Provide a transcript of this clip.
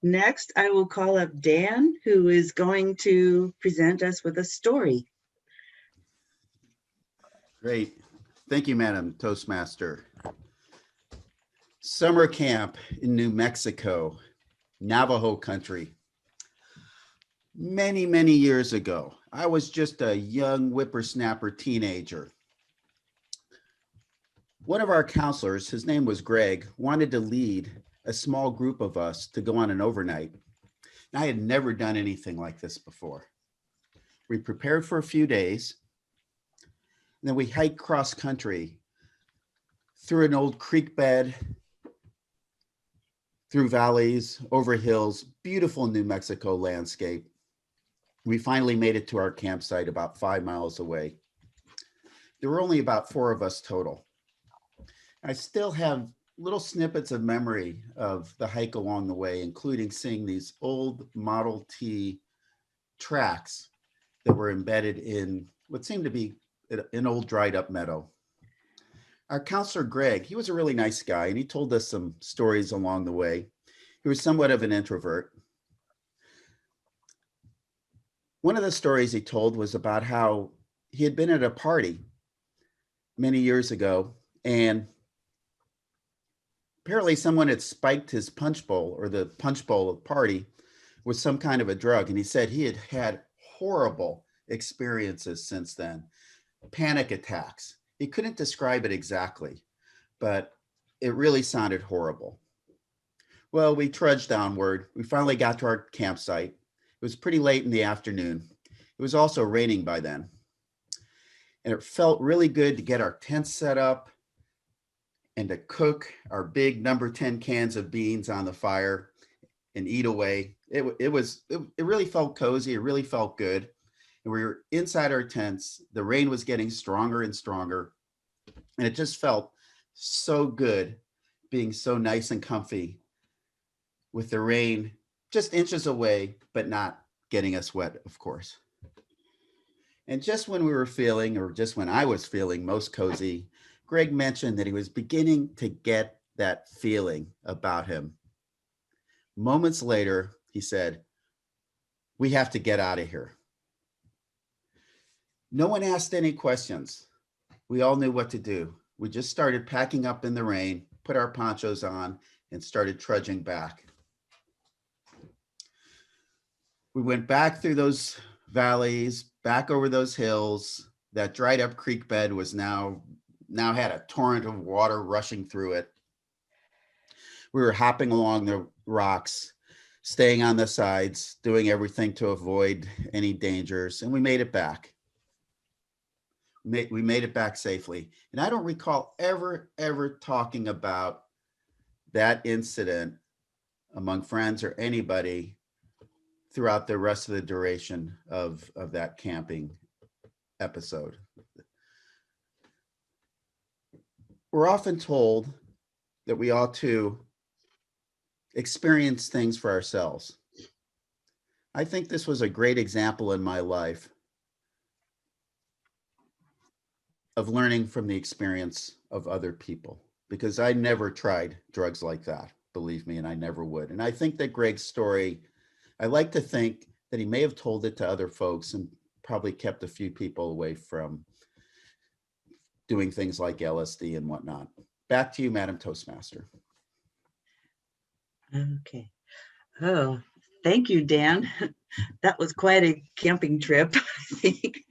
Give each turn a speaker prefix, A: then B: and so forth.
A: Next, I will call up Dan, who is going to present us with a story.
B: Great. Thank you, Madam Toastmaster. Summer camp in New Mexico, Navajo country. Many, many years ago, I was just a young whippersnapper teenager. One of our counselors, his name was Greg, wanted to lead a small group of us to go on an overnight. I had never done anything like this before. We prepared for a few days, and then we hiked cross country through an old creek bed, through valleys, over hills, beautiful New Mexico landscape. We finally made it to our campsite about 5 miles away. There were only about 4 of us total. I still have little snippets of memory of the hike along the way, including seeing these old Model T tracks that were embedded in what seemed to be an old dried up meadow. Our counselor, Greg, he was a really nice guy, and he told us some stories along the way. He was somewhat of an introvert. One of the stories he told was about how he had been at a party many years ago, and apparently someone had spiked his punch bowl, or the punch bowl of the party, with some kind of a drug. And he said he had had horrible experiences since then, panic attacks. He couldn't describe it exactly, but it really sounded horrible. Well, we trudged onward. We finally got to our campsite. It was pretty late in the afternoon. It was also raining by then. And it felt really good to get our tent set up and to cook our big number 10 cans of beans on the fire and eat away. It really felt cozy. It really felt good. And we were inside our tents. The rain was getting stronger and stronger. And it just felt so good being so nice and comfy with the rain just inches away, but not getting us wet, of course. And just when we were feeling, or just when I was feeling most cozy, Greg mentioned that he was beginning to get that feeling about him. Moments later, he said, "We have to get out of here." No one asked any questions. We all knew what to do. We just started packing up in the rain, put our ponchos on, and started trudging back. We went back through those valleys, back over those hills. That dried up creek bed was now had a torrent of water rushing through it. We were hopping along the rocks, staying on the sides, doing everything to avoid any dangers, and we made it back. We made it back safely. And I don't recall ever talking about that incident among friends or anybody throughout the rest of the duration of that camping episode. We're often told that we ought to experience things for ourselves. I think this was a great example in my life of learning from the experience of other people, because I never tried drugs like that, believe me, and I never would. And I think that Greg's story, I like to think that he may have told it to other folks and probably kept a few people away from doing things like LSD and whatnot. Back to you, Madam Toastmaster.
A: Okay. Oh, thank you, Dan. That was quite a camping trip, I think.